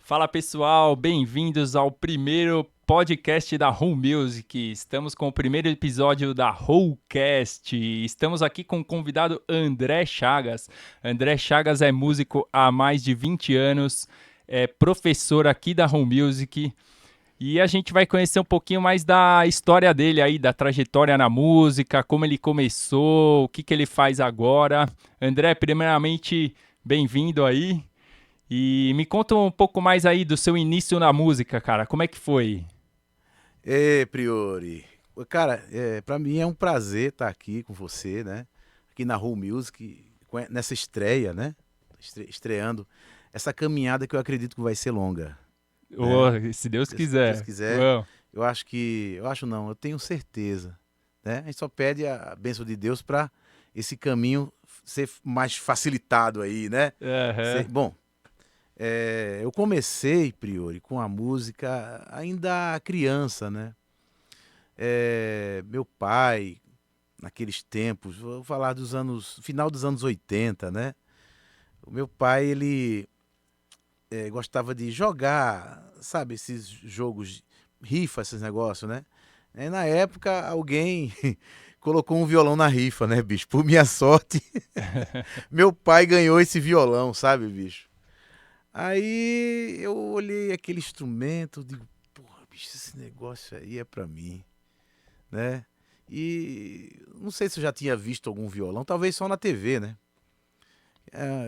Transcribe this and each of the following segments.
Fala pessoal, bem-vindos ao primeiro podcast da Whole Music. Estamos com o primeiro episódio da Wholecast. Estamos aqui com o convidado André Chagas. André Chagas é músico há mais de 20 anos, é professor aqui da Whole Music. E a gente vai conhecer um pouquinho mais da história dele aí, da trajetória na música, como ele começou, o que ele faz agora. André, primeiramente, bem-vindo aí. E me conta um pouco mais aí do seu início na música, cara. Como é que foi? Priori. Cara, pra mim é um prazer estar aqui com você, né? Aqui na Whole Music, nessa estreia, né? Estreando essa caminhada que eu acredito que vai ser longa, Oh, né? se Deus Se Deus quiser. quiser, Uau. eu acho não, eu tenho certeza, né? A gente só pede a bênção de Deus para esse caminho ser mais facilitado aí, né? Aham. Bom, eu comecei, Priori, com a música ainda criança, né? Meu pai, naqueles tempos, vou falar dos anos, final dos anos 80, né? O meu pai, ele gostava de jogar, sabe, esses jogos, rifa, esses negócios, né? Na época, alguém colocou um violão na rifa, né, bicho? Por minha sorte, meu pai ganhou esse violão, sabe, bicho? Aí eu olhei aquele instrumento, digo, porra, bicho, esse negócio aí é pra mim, né? E não sei se eu já tinha visto algum violão, talvez só na TV, né?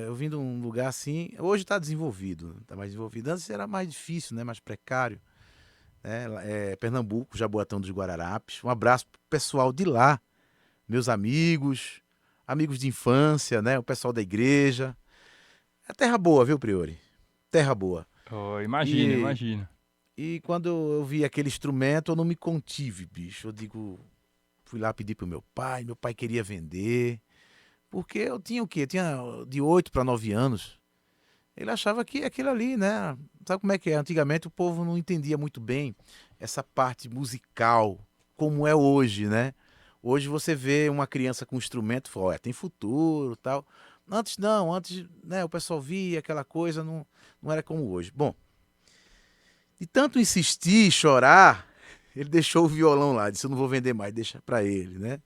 Eu vim de um lugar assim, hoje está desenvolvido, está mais desenvolvido. Antes era mais difícil, né? Mais precário. Né? Pernambuco, Jaboatão dos Guararapes. Um abraço pro pessoal de lá, meus amigos, amigos de infância, né? O pessoal da igreja. É terra boa, viu, Priori? Terra boa. Oh, imagino, E, imagino. e quando eu vi aquele instrumento, eu não me contive, bicho. Eu digo, fui lá pedir pro meu pai queria vender. Porque eu tinha o quê? Eu tinha de 8 para 9 anos. Ele achava que aquilo ali, né? Sabe como é que é? Antigamente o povo não entendia muito bem essa parte musical, como é hoje, né? Hoje você vê uma criança com um instrumento, fala, olha, tem futuro, tal. Antes não, antes, né, o pessoal via aquela coisa, não era como hoje. Bom, de tanto insistir, chorar, ele deixou o violão lá, disse, eu não vou vender mais, deixa pra ele, né?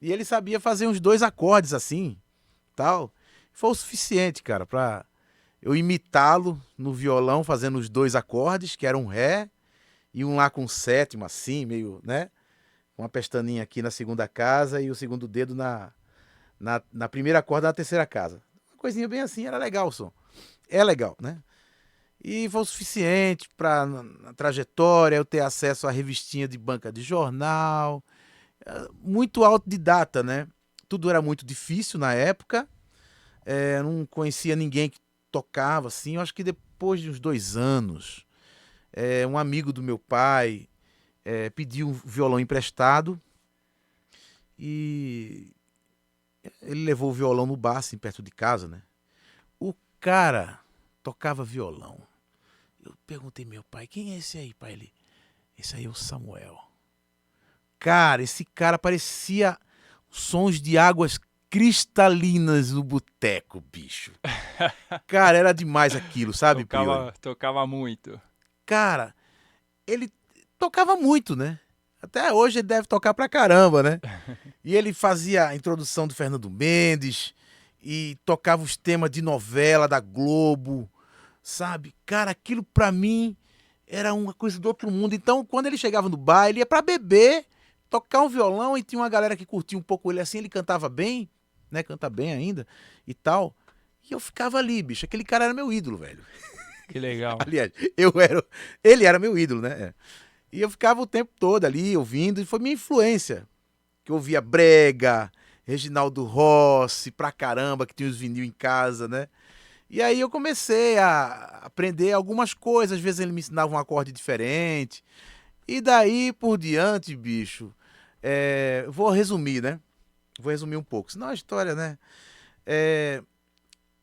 E ele sabia fazer uns dois acordes assim, tal. Foi o suficiente, cara, pra eu imitá-lo no violão, fazendo os dois acordes, que era um Ré e um lá com sétima, assim, meio, né? Uma pestaninha aqui na segunda casa e o segundo dedo na primeira corda da terceira casa. Uma coisinha bem assim, era legal o som. É legal, né? E foi o suficiente para, na trajetória, eu ter acesso à revistinha de banca de jornal. Muito autodidata, né? Tudo era muito difícil na época. Não conhecia ninguém que tocava assim. Eu acho que depois de uns 2 anos, um amigo do meu pai pediu um violão emprestado e ele levou o violão no bar, assim, perto de casa, né? O cara tocava violão. Eu perguntei meu pai, quem é esse aí, pai? Esse aí é o Samuel. Cara, esse cara parecia sons de águas cristalinas no boteco, bicho. Cara, era demais aquilo, sabe, Priori? Tocava muito. Cara, ele tocava muito, né? Até hoje ele deve tocar pra caramba, né? E ele fazia a introdução do Fernando Mendes e tocava os temas de novela da Globo, sabe? Cara, aquilo pra mim era uma coisa do outro mundo. Então, quando ele chegava no bar, ele ia pra beber, tocar um violão e tinha uma galera que curtia um pouco ele assim, ele cantava bem, né? Canta bem ainda e tal. E eu ficava ali, bicho. Aquele cara era meu ídolo, velho. Que legal. Aliás, eu era. Ele era meu ídolo, né? E eu ficava o tempo todo ali ouvindo, e foi minha influência. Que eu ouvia Brega, Reginaldo Rossi, pra caramba, que tinha os vinil em casa, né? E aí eu comecei a aprender algumas coisas, às vezes ele me ensinava um acorde diferente. E daí por diante, bicho, vou resumir, né? Vou resumir um pouco, senão a história, né? É,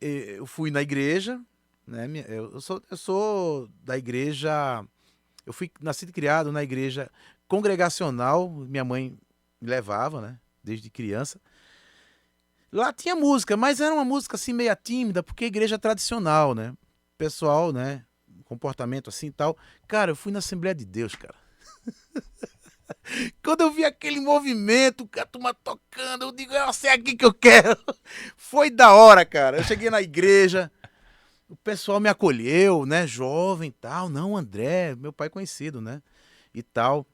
eu fui na igreja, né? Eu sou da igreja. Eu fui nascido e criado na igreja congregacional, minha mãe me levava, né? Desde criança. Lá tinha música, mas era uma música assim meia tímida, porque é igreja tradicional, né? Pessoal, né? comportamento assim e tal. Cara, eu fui na Assembleia de Deus, cara. Quando eu vi aquele movimento, a turma tocando, eu digo, é aqui que eu quero. Foi da hora, cara. Eu cheguei na igreja, o pessoal me acolheu, né? Jovem e tal. Não, André, meu pai conhecido, né? E tal.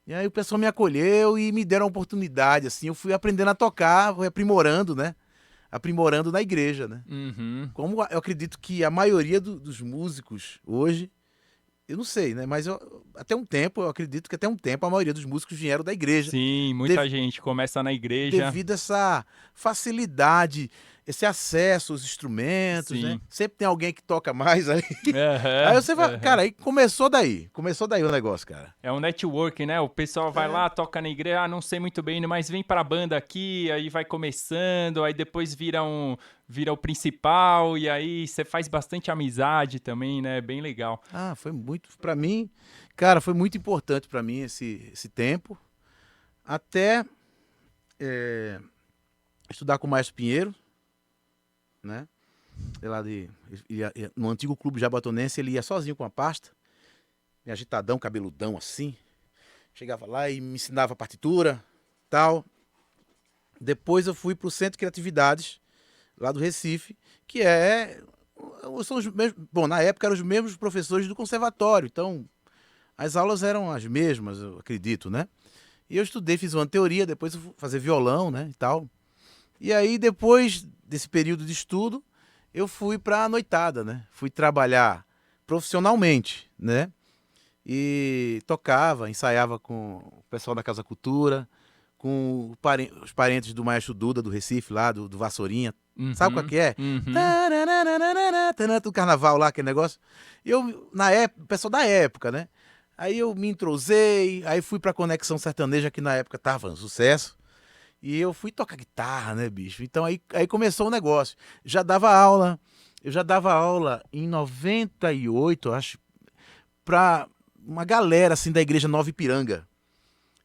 E aí o pessoal me acolheu e me deram a oportunidade, assim. Eu fui aprendendo a tocar, fui aprimorando, né? Aprimorando na igreja, né? Uhum. Como eu acredito que a maioria dos músicos hoje, eu não sei, né? Mas até um tempo, eu acredito que até um tempo a maioria dos músicos vieram da igreja. Sim, muita gente começa na igreja. Devido a essa facilidade, esse acesso aos instrumentos, né? Sim. Sempre tem alguém que toca mais aí. Aí Aham, você vai, aham. cara, aí começou daí. Começou daí o negócio, cara. É um network, né? O pessoal vai É. lá, toca na igreja, não sei muito bem, mas vem pra banda aqui, aí vai começando, aí depois vira o principal, e aí você faz bastante amizade também, né? Bem legal. Ah, foi muito, pra mim, cara, foi muito importante pra mim esse tempo. Até estudar com o Maestro Pinheiro, né? Lá no antigo clube jabatonense, ele ia sozinho com a pasta, agitadão, cabeludão assim. Chegava lá e me ensinava a partitura, tal. Depois eu fui pro Centro de Criatividades, lá do Recife, que são os mesmos, bom, na época eram os mesmos professores do conservatório, então as aulas eram as mesmas, eu acredito, né? E eu estudei, fiz uma teoria, depois eu fui fazer violão, né, e tal. E aí, depois desse período de estudo, eu fui para a noitada, né? Fui trabalhar profissionalmente, né? E tocava, ensaiava com o pessoal da Casa Cultura, com os parentes do Maestro Duda, do Recife, lá, do Vassourinha. Sabe qual Uhum, que é? uhum. Do carnaval lá, aquele negócio. E eu, na época, o pessoal da época, né? Aí eu me entrosei, aí fui pra Conexão Sertaneja, que na época tava um sucesso. E eu fui tocar guitarra, né, bicho? Então aí começou o negócio. Eu já dava aula em 98, eu acho, pra uma galera assim da igreja Nova Ipiranga,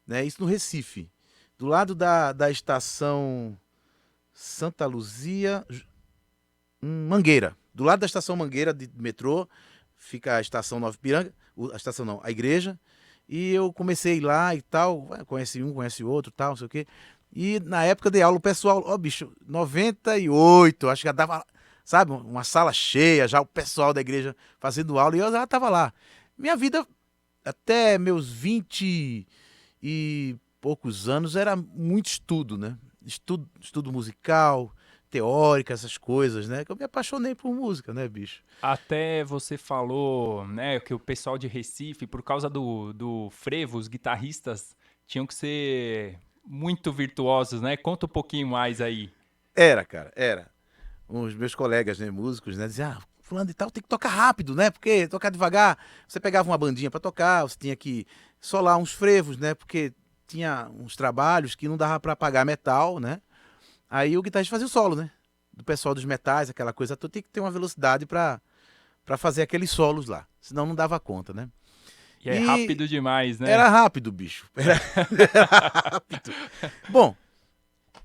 né? Isso no Recife. Do lado da estação Santa Luzia, Mangueira. Do lado da estação Mangueira de metrô, fica a estação Nova Ipiranga, a estação não, a igreja. E eu comecei lá e tal, conhece um, conhece outro, tal, não sei o quê. E na época dei aula, o pessoal, ó, bicho, 98, acho que já dava, sabe, uma sala cheia, já o pessoal da igreja fazendo aula, e eu já tava lá. Minha vida, até meus 20 e poucos anos, era muito estudo, né? Estudo musical, teórica, essas coisas, né? Que eu me apaixonei por música, né, bicho? Até você falou, né, que o pessoal de Recife, por causa do frevo, os guitarristas tinham que ser muito virtuosos, né? Conta um pouquinho mais aí. Era, cara, era. Os meus colegas, né, músicos, né, diziam, fulano de tal tem que tocar rápido, né? Porque tocar devagar, você pegava uma bandinha pra tocar, você tinha que solar uns frevos, né? Porque tinha uns trabalhos que não dava pra pagar metal, né? Aí o guitarrista fazia o solo, né? Do pessoal dos metais, aquela coisa toda, tem que ter uma velocidade pra fazer aqueles solos lá, senão não dava conta, né? E é E rápido demais, né? era rápido, bicho. Era rápido. Bom,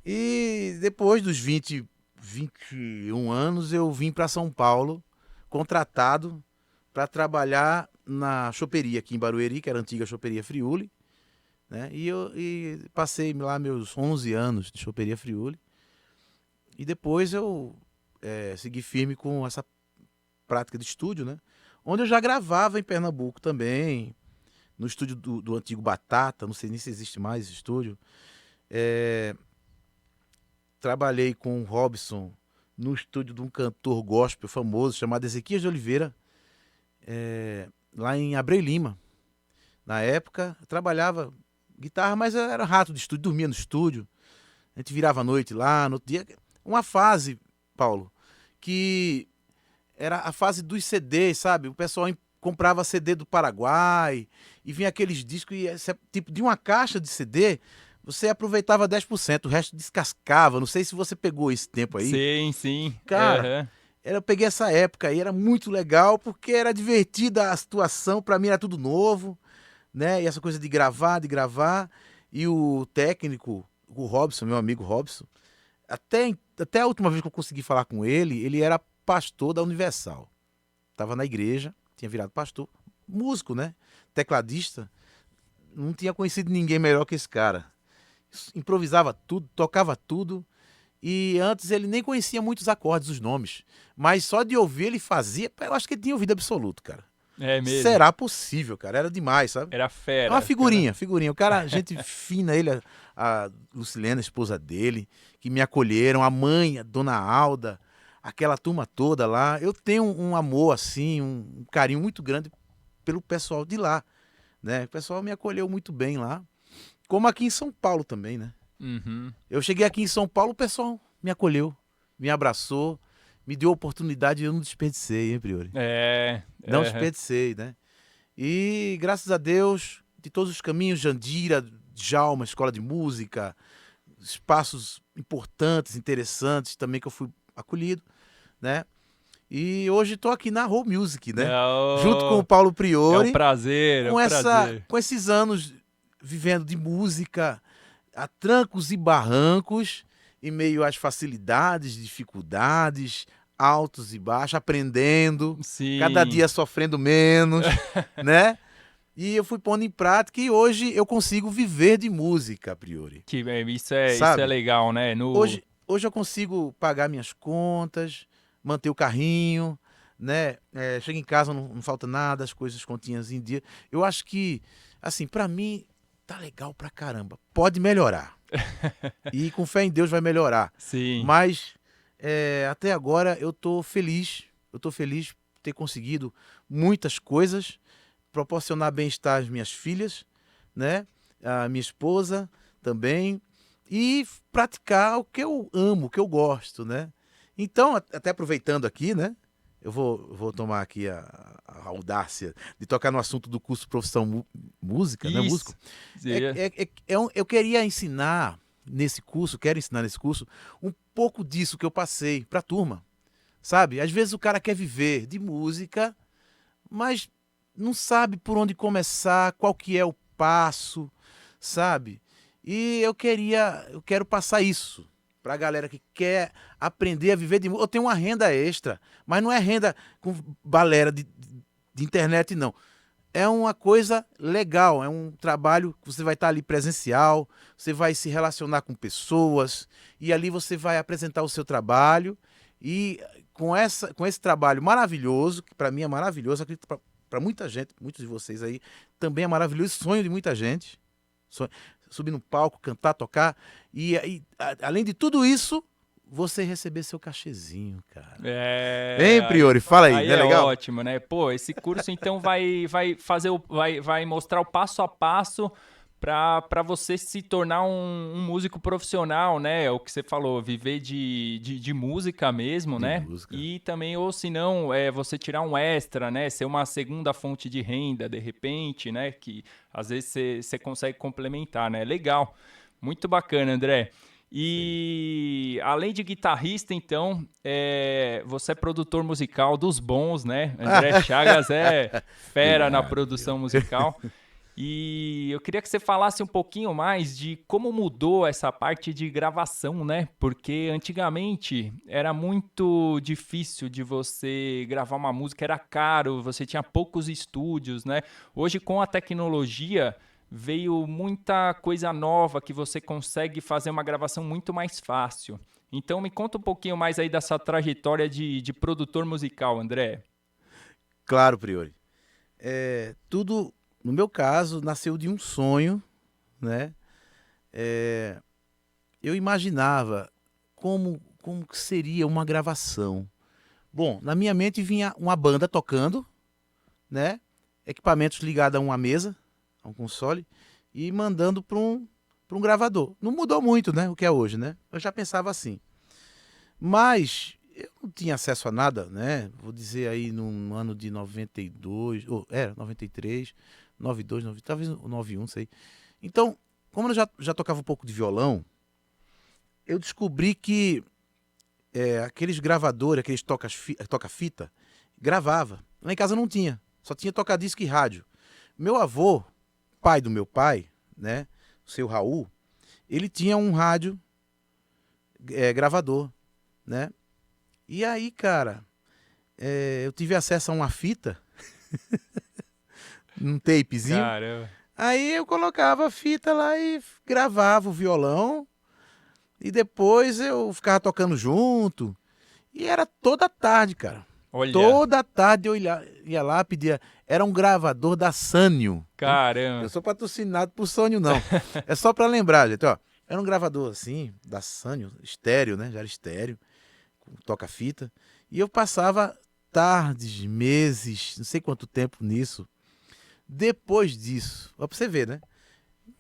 e depois dos 21 anos, eu vim para São Paulo, contratado para trabalhar na choperia aqui em Barueri, que era a antiga choperia Friuli, né? E passei lá meus 11 anos de choperia Friuli. E depois eu segui firme com essa prática de estúdio, né? Onde eu já gravava em Pernambuco também, no estúdio do antigo Batata, não sei nem se existe mais esse estúdio. Trabalhei com o Robson no estúdio de um cantor gospel famoso chamado Ezequias de Oliveira, lá em Abreu Lima. Na época, eu trabalhava guitarra, mas eu era rato de estúdio, dormia no estúdio. A gente virava a noite lá, no outro dia. Uma fase, Paulo, que era a fase dos CDs, sabe? O pessoal comprava CD do Paraguai e vinha aqueles discos e tipo de uma caixa de CD, você aproveitava 10%, o resto descascava. Não sei se você pegou esse tempo aí. Sim, sim. Cara, Aham. eu peguei essa época aí, era muito legal porque era divertida a situação, pra mim era tudo novo, né? E essa coisa de gravar e o técnico, o Robson, meu amigo Robson, até a última vez que eu consegui falar com ele, ele era pastor da Universal. Tava na igreja. tinha virado pastor, músico, né? Tecladista. Não tinha conhecido ninguém melhor que esse cara. Improvisava tudo, tocava tudo. E antes ele nem conhecia muitos acordes, os nomes. Mas só de ouvir ele fazia. Eu acho que ele tinha ouvido absoluto, cara. É mesmo. Será possível, cara? Era demais, sabe? Era É fera. uma figurinha. O cara, gente fina, ele, a Lucilena, a esposa dele, que me acolheram, a mãe, a dona Alda, aquela turma toda lá. Eu tenho um amor, assim, um carinho muito grande pelo pessoal de lá, né? O pessoal me acolheu muito bem lá. Como aqui em São Paulo também, né? Uhum. Eu cheguei aqui em São Paulo, o pessoal me acolheu, me abraçou, me deu oportunidade e eu não desperdicei, hein, Priori? Não É. desperdicei, né? E graças a Deus, de todos os caminhos, Jandira, Djalma, escola de música, espaços importantes, interessantes também que eu fui acolhido, né? E hoje estou aqui na Whole Music, né? Junto com o Paulo É um Priori, prazer, é um prazer. com esses anos vivendo de música, a trancos e barrancos, em meio às facilidades, dificuldades, altos e baixos, aprendendo, cada Sim. dia sofrendo menos, né? E eu fui pondo em prática e hoje eu consigo viver de música, a priori, Isso é sabe? legal, né? Hoje eu consigo pagar minhas contas, manter o carrinho, né? Chego em casa, não falta nada, as coisas continhas em dia. Eu acho que, assim, pra mim, tá legal pra caramba. Pode melhorar. E com fé em Deus vai melhorar. Sim. Mas até agora eu tô feliz. Eu tô feliz por ter conseguido muitas coisas, proporcionar bem-estar às minhas filhas, né? A minha esposa também. E praticar o que eu amo, o que eu gosto, né? Então, até aproveitando aqui, né? Eu vou tomar aqui a audácia de tocar no assunto do curso Profissão Música, né? Músico. Isso. Seria- Eu queria ensinar nesse curso, quero ensinar nesse curso, um pouco disso que eu passei para a turma, sabe? Às vezes o cara quer viver de música, mas não sabe por onde começar, qual que é o passo, sabe? E eu quero passar isso para a galera que quer aprender a viver de música. Eu tenho uma renda extra, mas não é renda com balera de internet, não. É uma coisa legal, é um trabalho que você vai estar ali presencial, você vai se relacionar com pessoas e ali você vai apresentar o seu trabalho e com esse trabalho maravilhoso, que para mim é maravilhoso, acredito para muita gente, muitos de vocês aí, também é maravilhoso, sonho de muita gente, subir no palco, cantar, tocar além de tudo isso, você receber seu cachezinho, cara. Hein, Priori? Fala aí, Aí não é é legal? ótimo, né? Pô, esse curso então vai mostrar o passo a passo para você se tornar um músico profissional, né? É o que você falou, viver de música mesmo, De né? música. E também, ou se não, você tirar um extra, né? Ser uma segunda fonte de renda, de repente, né? Que às vezes você consegue complementar, né? Legal. Muito bacana, André. Isso aí. E além de guitarrista, então, você é produtor musical dos bons, né? André Chagas é fera na Obrigado, produção Priori. musical. E eu queria que você falasse um pouquinho mais de como mudou essa parte de gravação, né? Porque antigamente era muito difícil de você gravar uma música, era caro, você tinha poucos estúdios, né? Hoje, com a tecnologia, veio muita coisa nova que você consegue fazer uma gravação muito mais fácil. Então, me conta um pouquinho mais aí dessa trajetória de produtor musical, André. Claro, Priori. Tudo, no meu caso, nasceu de um sonho, né? Eu imaginava como que seria uma gravação. Bom, na minha mente vinha uma banda tocando, né? Equipamentos ligados a uma mesa, a um console, e mandando para um gravador. Não mudou muito, né? O que é hoje, né? Eu já pensava assim. Mas eu não tinha acesso a nada, né? Vou dizer aí no ano de 92, ou 93, 92, talvez 91, sei. Então, como eu já tocava um pouco de violão, eu descobri que aqueles gravadores, aqueles toca-fita, gravava. Lá em casa não tinha, só tinha toca-disco e rádio. Meu avô, pai do meu pai, né, o seu Raul, ele tinha um rádio gravador, né? E aí, cara, eu tive acesso a uma fita num tapezinho. Caramba. Aí eu colocava a fita lá e gravava o violão. E depois eu ficava tocando junto. E era toda tarde, cara. Olha, Toda tarde eu ia lá, pedia. Era um gravador da Sanyo. Eu caramba. sou patrocinado por Sanyo, não. É só pra lembrar, gente, ó. Era um gravador assim, da Sanyo, estéreo, né? Já era estéreo, com toca-fita. E eu passava tardes, meses, não sei quanto tempo nisso. Depois disso, ó, pra você ver, né?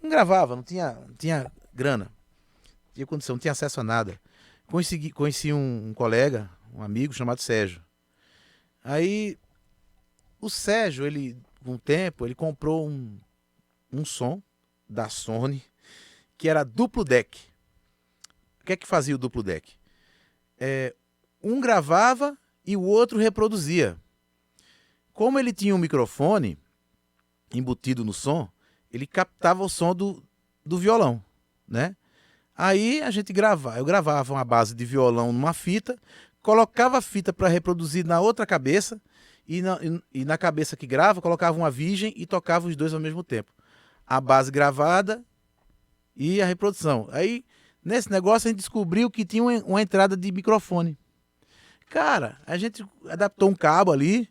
Não gravava, não tinha grana, não tinha condição, não tinha acesso a nada. Conheci um colega, um amigo chamado Sérgio. Aí o Sérgio, ele, com o tempo, ele comprou um som da Sony que era duplo deck. O que é que fazia o duplo deck? Um gravava e o outro reproduzia. Como ele tinha um microfone embutido no som, ele captava o som do violão, né? Aí a gente gravava, eu gravava uma base de violão numa fita, colocava a fita para reproduzir na outra cabeça e na cabeça que grava, colocava uma virgem e tocava os dois ao mesmo tempo. A base gravada e a reprodução. Aí, nesse negócio, a gente descobriu que tinha uma entrada de microfone. Cara, a gente adaptou um cabo ali,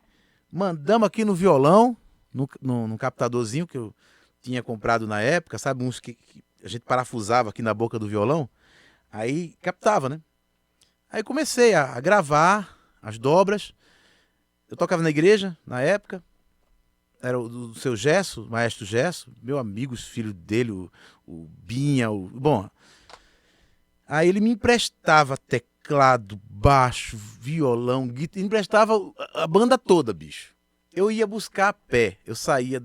mandamos aqui no violão, no captadorzinho que eu tinha comprado na época, sabe? Uns que a gente parafusava aqui na boca do violão. Aí captava, né? Aí comecei a gravar as dobras. Eu tocava na igreja na época. Era o do seu Gesso, o maestro Gesso, meu amigo, os filhos dele, o Binha, bom. Aí ele me emprestava teclado, baixo, violão, guitarra, ele emprestava a banda toda, bicho. Eu ia buscar a pé, eu saía,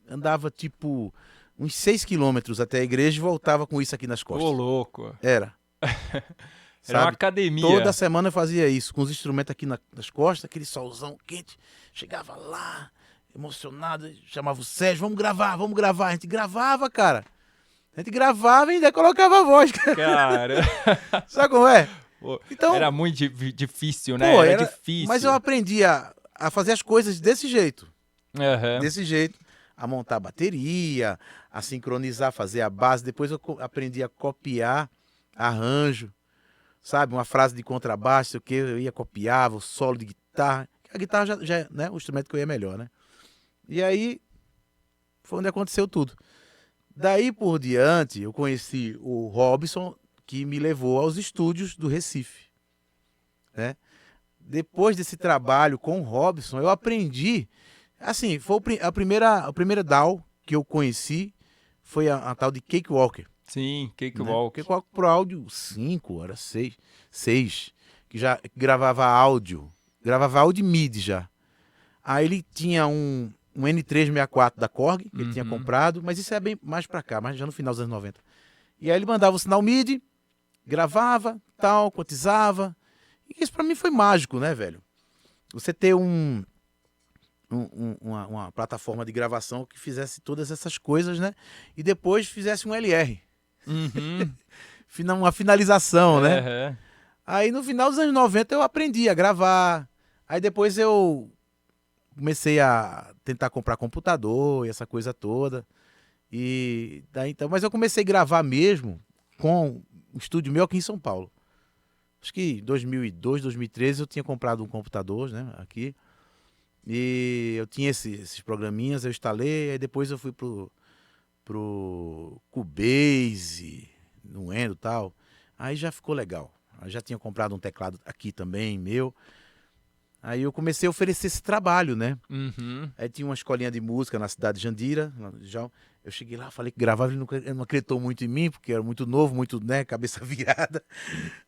andava tipo uns 6 quilômetros até a igreja e voltava com isso aqui nas Ô, costas. louco. Era, Era uma sabe? academia. Toda semana eu fazia isso, com os instrumentos aqui nas costas, aquele solzão quente. Chegava lá, emocionado, chamava o Sérgio, vamos gravar. A gente gravava, cara. A gente gravava e ainda colocava a voz, cara. Cara. Sabe como é? Pô, Então, era muito difícil, né? pô, Era era. difícil. Mas eu aprendi a fazer as coisas desse jeito. Aham. Desse jeito. A montar a bateria, a sincronizar, fazer a base. Depois eu aprendi a copiar arranjo. Sabe? Uma frase de contrabaixo, sei o que, eu ia copiava, o solo de guitarra. A guitarra já é, né, o instrumento que eu ia melhor, né? E aí foi onde aconteceu tudo. Daí por diante, eu conheci o Robson, que me levou aos estúdios do Recife, né? Depois desse trabalho com o Robson, eu aprendi, assim, foi a primeira DAW que eu conheci, foi a tal de Cakewalker. Sim, Né? Cakewalk. Cakewalker Pro Áudio 5, era 6, que já gravava áudio MIDI já. Aí ele tinha um N364 da Korg, que ele tinha comprado, mas isso é bem mais pra cá, mas já no final dos anos 90. E aí ele mandava o sinal MIDI, gravava, tal, quantizava. E isso pra mim foi mágico, né, velho? Você ter uma plataforma de gravação que fizesse todas essas coisas, né? E depois fizesse um LR. Uhum. Uma finalização, né? Aham. Aí no final dos anos 90 eu aprendi a gravar. Aí depois eu comecei a tentar comprar computador e essa coisa toda. E daí então, mas eu comecei a gravar mesmo com um estúdio meu aqui em São Paulo. Acho que em 2002, 2013 eu tinha comprado um computador, né, aqui. E eu tinha esses programinhas, eu instalei, aí depois eu fui pro Cubase, no Endo e tal. Aí já ficou legal. Eu já tinha comprado um teclado aqui também, meu. Aí eu comecei a oferecer esse trabalho, né? Uhum. Aí tinha uma escolinha de música na cidade de Jandira. Já, eu cheguei lá, falei que gravava, ele não acreditou muito em mim, porque era muito novo, muito, né, cabeça virada.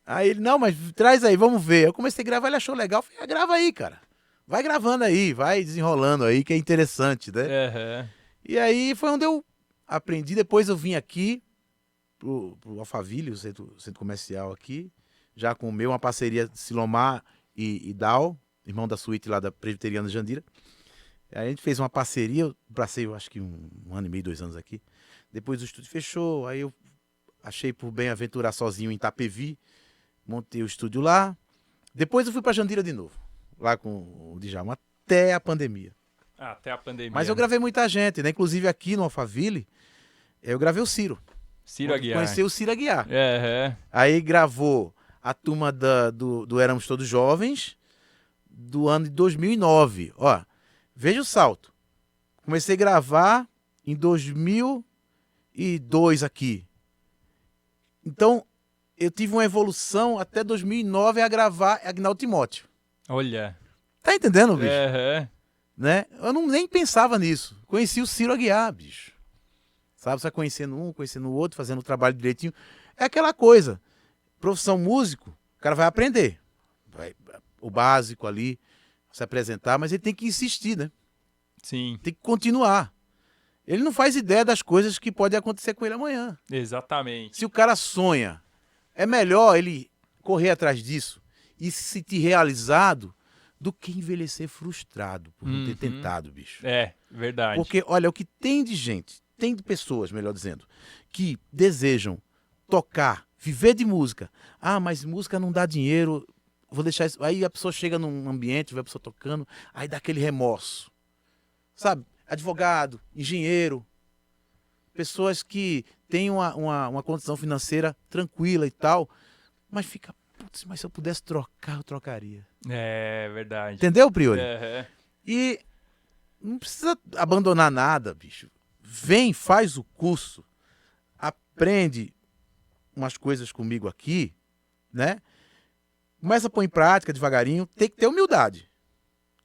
Aí ele, não, mas traz aí, vamos ver. Eu comecei a gravar, ele achou legal. Eu falei, grava aí, cara. Vai gravando aí, vai desenrolando aí, que é interessante, né? Aham. E aí foi onde eu aprendi. Depois eu vim aqui pro Alphaville, o centro comercial aqui, já com o meu, uma parceria de Silomar e Dal, irmão da suíte lá da Presbiteriana de Jandira. Aí a gente fez uma parceria, eu passei, eu acho que um ano e meio, 2 anos aqui. Depois o estúdio fechou, aí eu achei por bem aventurar sozinho em Itapevi, montei o estúdio lá. Depois eu fui para Jandira de novo, lá com o Djalma, até a pandemia. Até a pandemia. Mas eu gravei muita gente, né? Inclusive aqui no Alphaville, eu gravei o Ciro. Ciro Aguiar. Conheci o Ciro Aguiar. É. Aí gravou a turma do Éramos Todos Jovens, do ano de 2009. Ó, veja o salto. Comecei a gravar em 2002 aqui. Então, eu tive uma evolução até 2009 a gravar Agnaldo Timóteo. Olha. Tá entendendo, bicho? Né? Eu nem pensava nisso. Conheci o Ciro Aguiar, bicho. Sabe, você vai conhecendo um, conhecendo o outro, fazendo o trabalho direitinho. É aquela coisa. Profissão músico, o cara vai aprender. O básico ali, se apresentar, mas ele tem que insistir, né? Sim. Tem que continuar. Ele não faz ideia das coisas que podem acontecer com ele amanhã. Exatamente. Se o cara sonha, é melhor ele correr atrás disso e se sentir realizado do que envelhecer frustrado por não ter tentado, bicho. É, verdade. Porque, olha, o que tem de gente, tem de pessoas, melhor dizendo, que desejam tocar, viver de música. Ah, mas música não dá dinheiro, vou deixar isso. Aí a pessoa chega num ambiente, vê a pessoa tocando, aí dá aquele remorso. Sabe? Advogado, engenheiro, pessoas que têm uma condição financeira tranquila e tal, mas fica, putz, mas se eu pudesse trocar, eu trocaria. É verdade. Entendeu, Priori? E não precisa abandonar nada, bicho. Vem, faz o curso, aprende umas coisas comigo aqui, né? Começa a pôr em prática devagarinho, tem que ter humildade.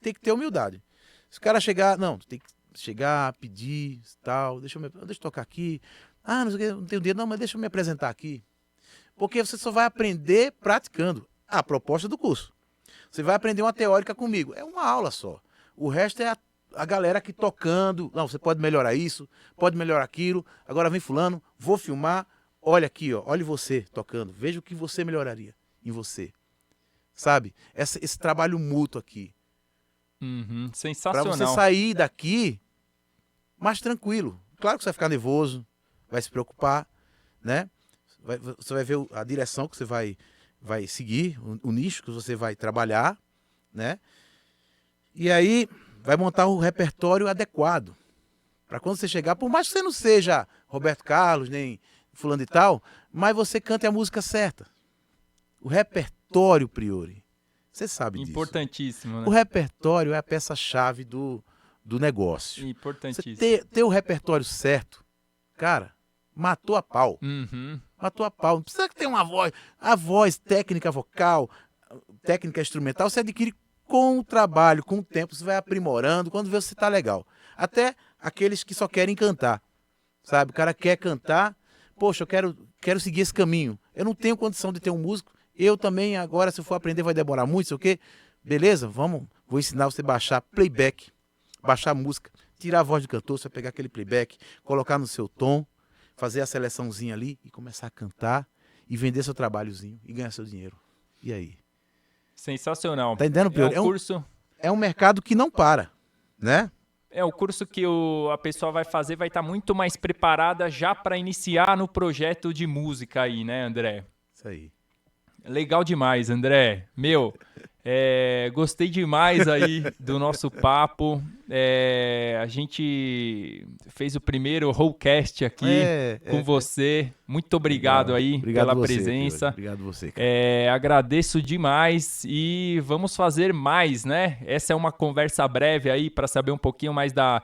Tem que ter humildade. Se o cara chegar, não, tem que chegar, pedir, tal, deixa eu tocar aqui. Ah, não sei o que, não tenho dinheiro, não, mas deixa eu me apresentar aqui. Porque você só vai aprender praticando. A proposta do curso. Você vai aprender uma teórica comigo. É uma aula só. O resto é a galera aqui tocando. Não, você pode melhorar isso, pode melhorar aquilo. Agora vem fulano, vou filmar. Olha aqui, ó, olhe você tocando. Veja o que você melhoraria em você. Sabe? Esse trabalho mútuo aqui. Sensacional. Pra você sair daqui mais tranquilo. Claro que você vai ficar nervoso, vai se preocupar, né? Você vai ver a direção que você vai seguir, o nicho que você vai trabalhar, né? E aí vai montar o repertório adequado. Para quando você chegar, por mais que você não seja Roberto Carlos, nem fulano e tal, mas você cante a música certa. O repertório, Priori, você sabe disso. Importantíssimo, né? O repertório é a peça-chave do negócio. Importantíssimo. Você ter o repertório certo, cara, matou a pau. Matou a pau. Não precisa ter uma voz. A voz, técnica vocal, técnica instrumental, você adquire com o trabalho, com o tempo, você vai aprimorando, quando vê você tá legal. Até aqueles que só querem cantar, sabe? O cara quer cantar, poxa, eu quero seguir esse caminho. Eu não tenho condição de ter um músico, eu também agora, se eu for aprender, vai demorar muito, sei o quê. Beleza? Vou ensinar você a baixar playback, baixar música, tirar a voz do cantor, você vai pegar aquele playback, colocar no seu tom, fazer a seleçãozinha ali e começar a cantar e vender seu trabalhozinho e ganhar seu dinheiro. E aí? Sensacional. Tá entendendo, Pedro? É um mercado que não para, né? É o curso que a pessoa vai fazer, vai estar muito mais preparada já para iniciar no projeto de música aí, né, André? Isso aí. Legal demais, André. Gostei demais aí do nosso papo. A gente fez o primeiro Rollcast aqui com você. Muito obrigado aí pela presença. Obrigado você, cara. Agradeço demais e vamos fazer mais, né? Essa é uma conversa breve aí para saber um pouquinho mais da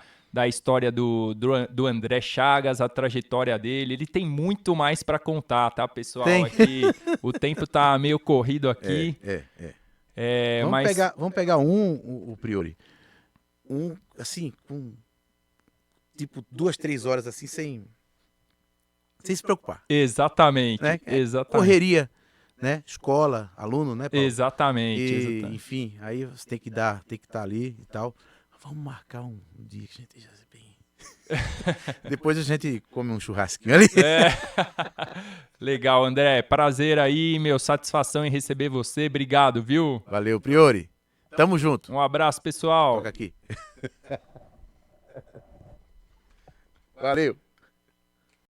história do André Chagas, a trajetória dele. Ele tem muito mais para contar, tá, pessoal? Aqui, o tempo tá meio corrido aqui. Vamos pegar o Priori. Assim, com tipo 2, 3 horas assim, sem se preocupar. Exatamente. Né? Exatamente. Correria, né? Escola, aluno, né, Paulo? Exatamente. Enfim, aí você tem que estar ali e tal. Vamos marcar um dia que a gente já se bem. Depois a gente come um churrasquinho ali. Legal, André. Prazer aí, satisfação em receber você. Obrigado, viu? Valeu, Priori. Tamo junto. Um abraço, pessoal. Toca aqui. Valeu.